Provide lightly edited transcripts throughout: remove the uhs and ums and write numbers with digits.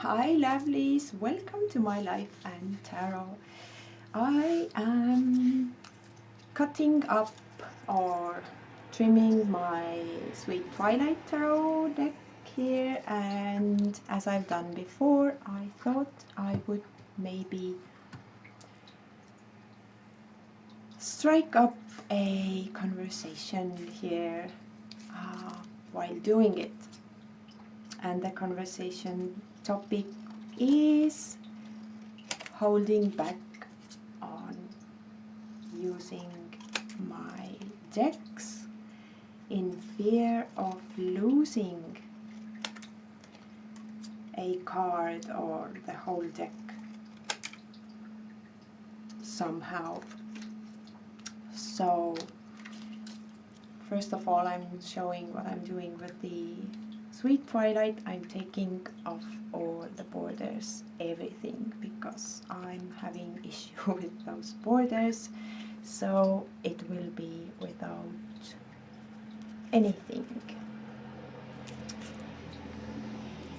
Hi lovelies, welcome to my life and tarot. I am cutting up or trimming my Sweet Twilight Tarot deck here, and as I've done before, I thought I would maybe strike up a conversation here while doing it. And the conversation topic is holding back on using my decks in fear of losing a card or the whole deck somehow. So first of all, I'm showing what I'm doing with the Sweet Twilight. I'm taking off all the borders, everything, because I'm having issue with those borders, so it will be without anything.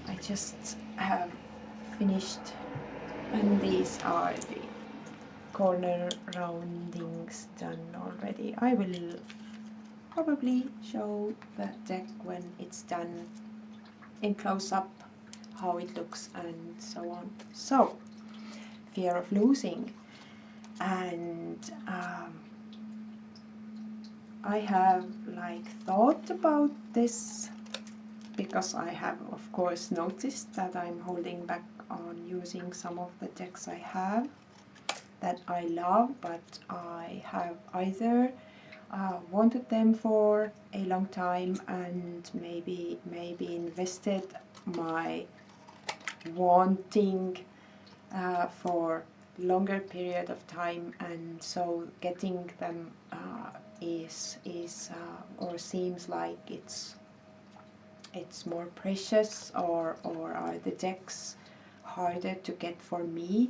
I just have finished, and these are the corner roundings done already. I will probably show the deck when it's done in close-up, how it looks and so on. So, fear of losing, and I have thought about this because I have of course noticed that I'm holding back on using some of the decks I have that I love, but I have either wanted them for a long time and maybe invested my wanting for longer period of time, and so getting them is or seems like it's more precious, or are the decks harder to get for me?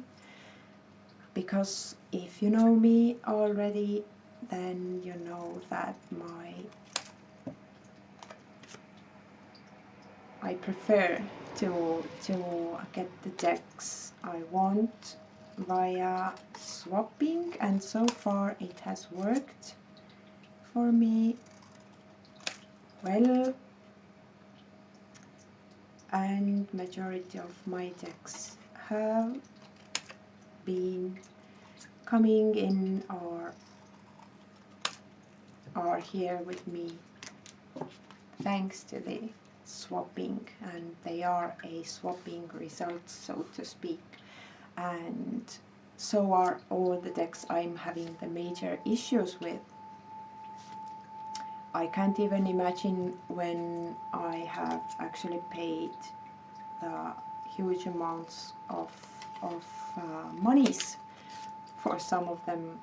Because if you know me already, then you know that I prefer to get the decks I want via swapping, and so far it has worked for me well, and majority of my decks have been coming in or are here with me thanks to the swapping, and they are a swapping result, so to speak. And so are all the decks I'm having the major issues with. I can't even imagine when I have actually paid the huge amounts of monies for some of them,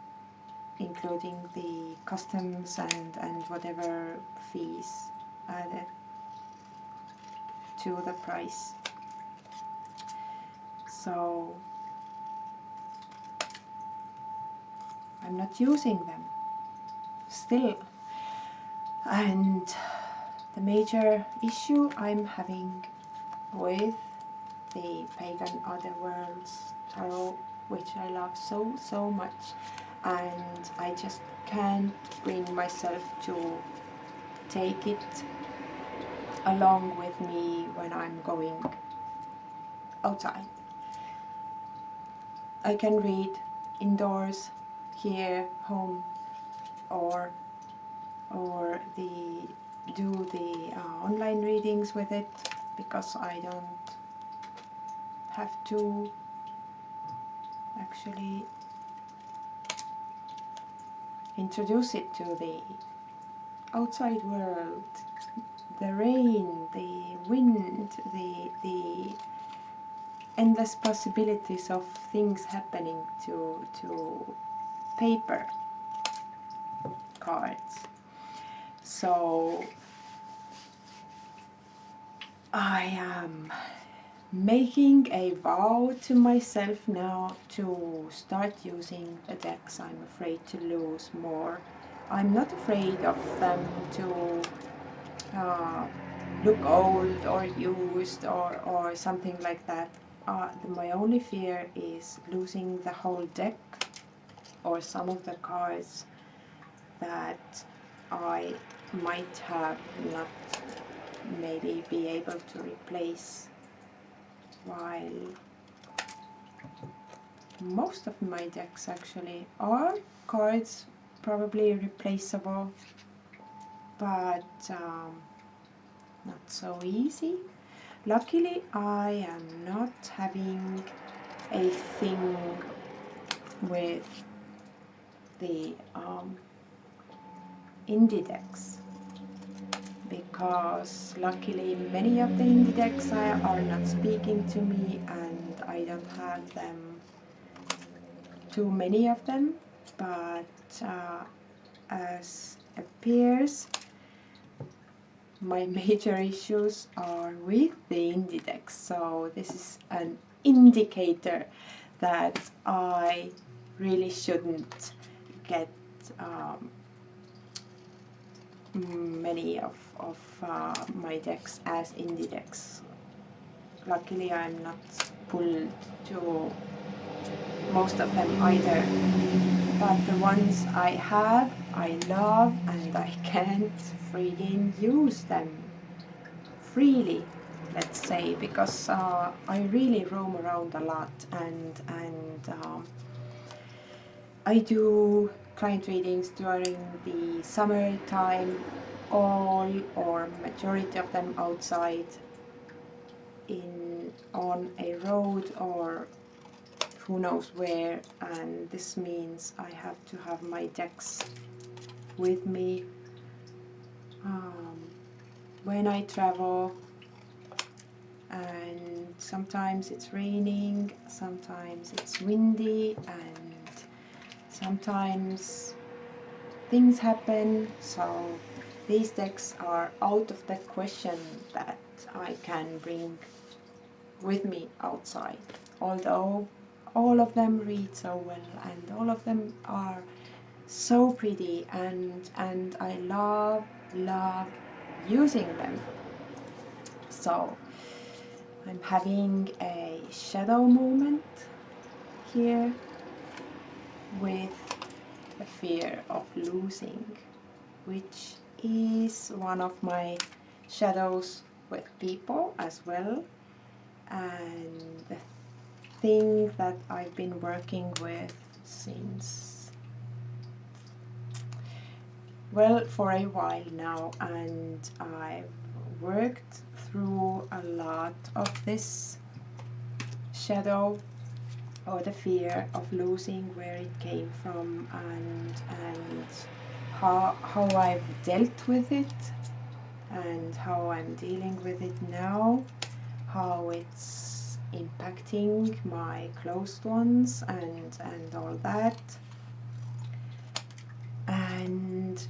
including the customs and whatever fees added to the price. So I'm not using them still. And the major issue I'm having with the Pagan Otherworlds Tarot, which I love so much, and I just can't bring myself to take it along with me when I'm going outside. I can read indoors, here, home, or do the online readings with it, because I don't have to actually introduce it to the outside world, the rain, the wind, the endless possibilities of things happening to paper cards. So I am making a vow to myself now to start using the decks I'm afraid to lose more. I'm not afraid of them to look old or used or something like that. My only fear is losing the whole deck or some of the cards that I might have not maybe be able to replace, while most of my decks actually are cards probably replaceable, but not so easy. Luckily, I am not having a thing with the indie decks, because luckily many of the indie decks are not speaking to me, and I don't have them, too many of them, but as appears, my major issues are with the indie decks, so this is an indicator that I really shouldn't get many of my decks as indie decks. Luckily I'm not pulled to most of them either, but the ones I have, I love, and I can't freaking use them freely, let's say, because I really roam around a lot, and I do client readings during the summertime, all or majority of them outside on a road or who knows where, and this means I have to have my decks with me when I travel, and sometimes it's raining, sometimes it's windy, and sometimes things happen, so these decks are out of the question that I can bring with me outside, although all of them read so well and all of them are so pretty, and I love using them. So I'm having a shadow moment here with the fear of losing, which is one of my shadows with people as well, and the thing that I've been working with since, well, for a while now, and I've worked through a lot of this shadow or the fear of losing, where it came from, and how I've dealt with it and how I'm dealing with it now, how it's impacting my closed ones and all that. And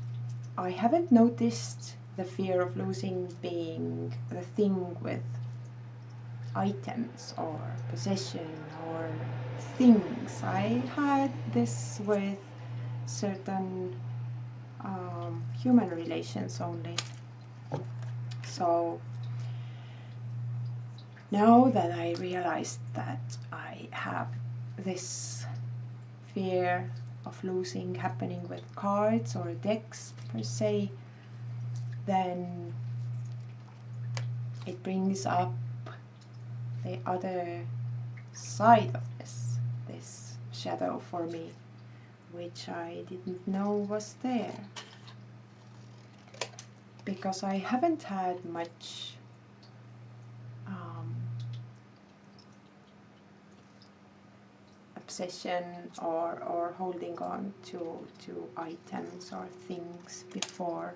I haven't noticed the fear of losing being the thing with items or possession or things. I had this with certain human relations only. So now that I realized that I have this fear of losing happening with cards or decks per se, then it brings up the other side of this shadow for me, which I didn't know was there, because I haven't had much obsession or holding on to items or things before.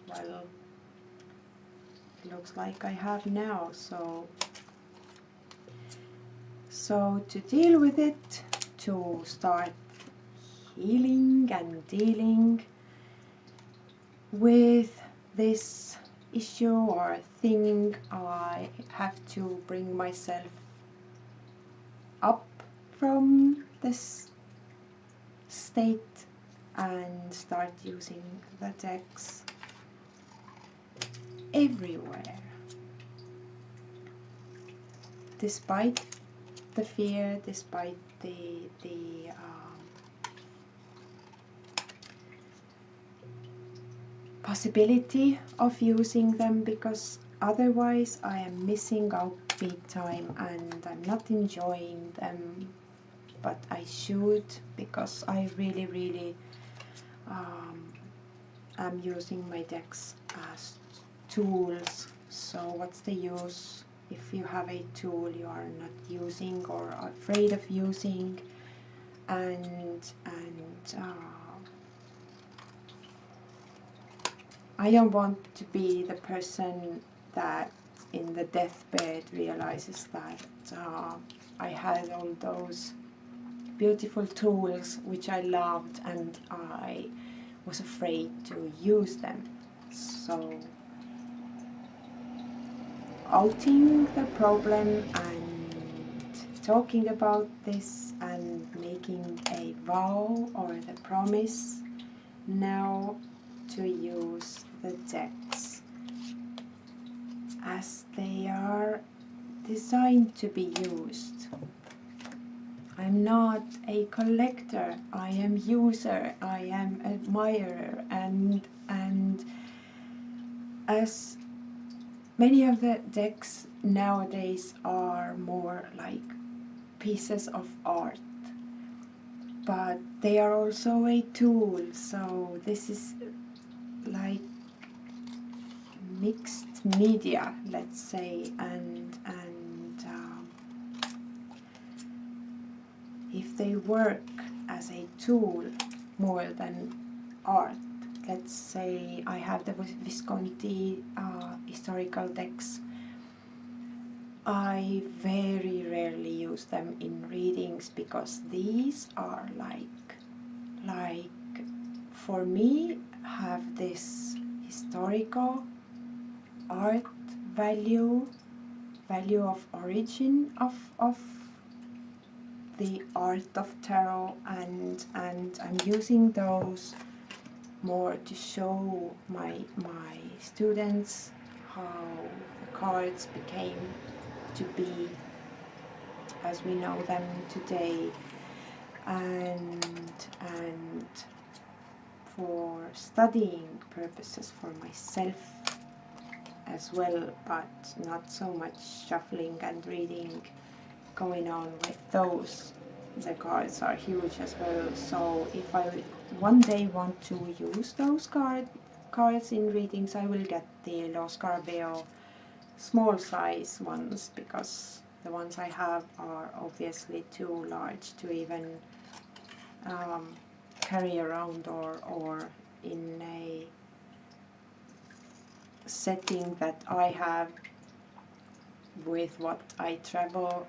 Well, it looks like I have now, so to deal with it, to start healing and dealing with this issue or thing, I have to bring myself up from this state and start using the decks everywhere. Despite the fear, despite the possibility of using them, because otherwise I am missing out big time and I'm not enjoying them, but I should, because I really am using my decks as tools. So what's the use if you have a tool you are not using or afraid of using? And I don't want to be the person that in the deathbed realizes that I had all those beautiful tools which I loved and I was afraid to use them. So outing the problem and talking about this and making a vow or the promise now to use the decks as they are designed to be used. I'm not a collector, I am user, I am admirer, and as many of the decks nowadays are more like pieces of art, but they are also a tool, so this is like mixed media, let's say, and if they work as a tool more than art. Let's say I have the Visconti historical decks. I very rarely use them in readings because these are like for me have this historical art value of origin of the art of tarot, and I'm using those more to show my students how the cards became to be as we know them today, and for studying purposes for myself as well, but not so much shuffling and reading going on with those. The cards are huge as well, so if I one day want to use those cards in readings, I will get the Lo Scarabeo small size ones, because the ones I have are obviously too large to even carry around or in a setting that I have with what I travel.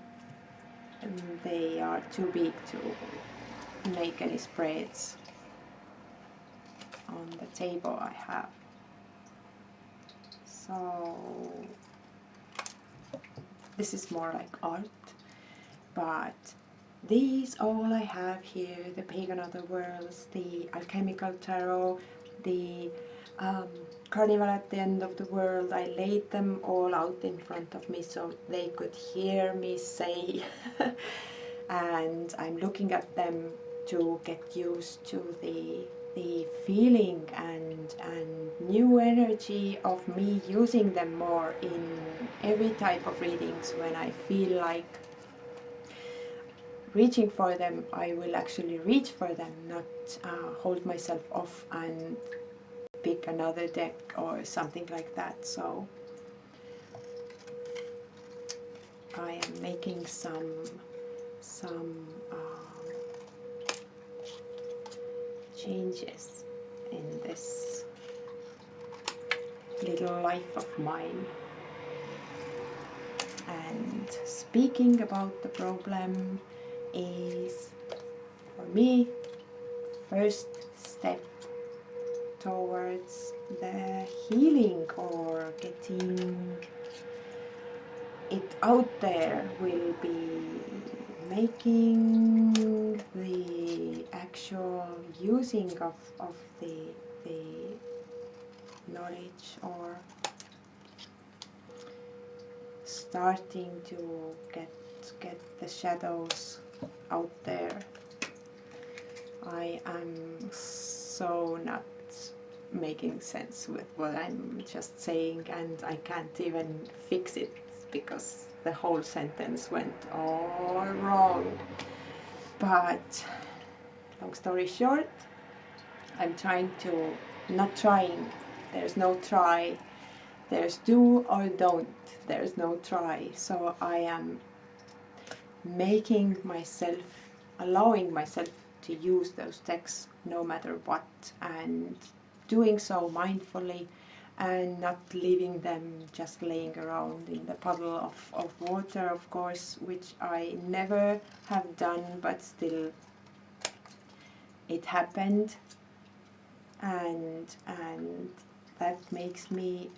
And they are too big to make any spreads on the table I have. So this is more like art, but these all I have here, the Pagan Other Worlds, the Alchemical Tarot, the Carnival at the End of the World, I laid them all out in front of me so they could hear me say and I'm looking at them to get used to the feeling and new energy of me using them more in every type of readings. When I feel like reaching for them, I will actually reach for them, not hold myself off and pick another deck or something like that. So I am making some changes in this little life of mine. And speaking about the problem is, for me, first step towards the healing or getting it out there will be making the actual using of the knowledge or starting to get the shadows out there. I am so not making sense with what I'm just saying, and I can't even fix it because the whole sentence went all wrong. But long story short, I'm trying to, not trying, there's no try, there's do or don't, there's no try. So I am making myself, allowing myself to use those texts no matter what, and doing so mindfully and not leaving them just laying around in the puddle of water, of course, which I never have done, but still it happened, and that makes me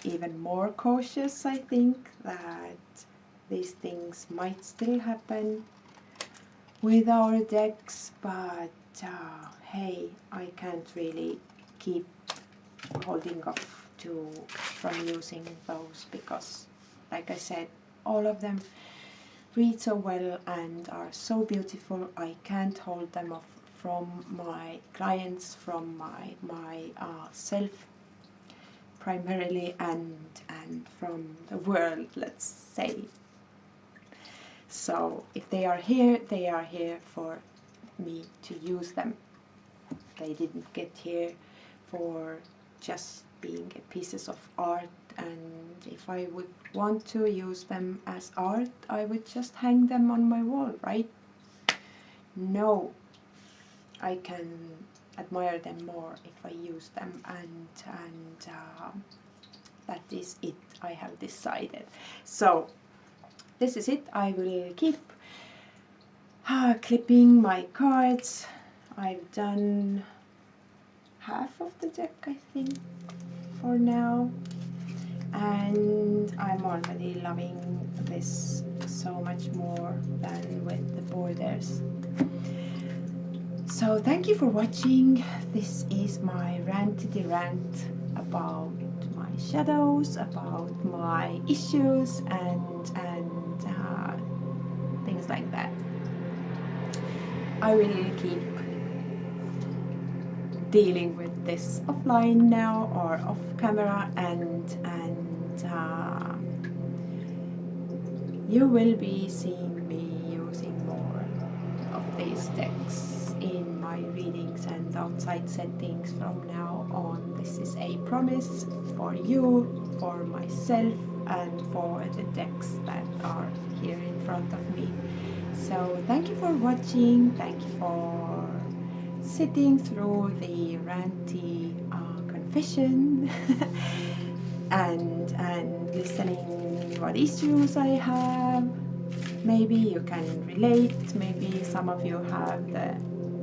even more cautious. I think that these things might still happen with our decks, but hey, I can't really keep holding off from using those, because like I said, all of them read so well and are so beautiful. I can't hold them off from my clients, from my self primarily, and from the world, let's say. So if they are here for me to use them. They didn't get here for just being pieces of art, and if I would want to use them as art, I would just hang them on my wall, right? No, I can admire them more if I use them, and that is it. I have decided. So this is it. I will keep clipping my cards. I've done half of the deck, I think, for now, and I'm already loving this so much more than with the borders. So thank you for watching. This is my ranty rant about my shadows, about my issues, and things like that. I will keep dealing with this offline now, or off camera, and you will be seeing me using more of these decks in my readings and outside settings from now on. This is a promise for you, for myself, and for the decks that are here in front of me. So thank you for watching, thank you for sitting through the ranty confession and listening what issues I have. Maybe you can relate, maybe some of you have the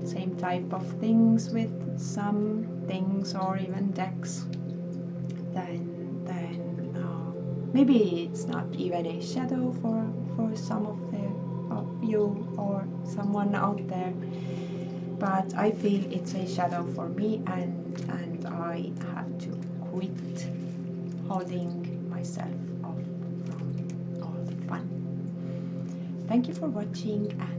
same type of things with some things or even decks. Then maybe it's not even a shadow for some of you or someone out there, but I feel it's a shadow for me, and I have to quit holding myself off from all the fun. Thank you for watching, and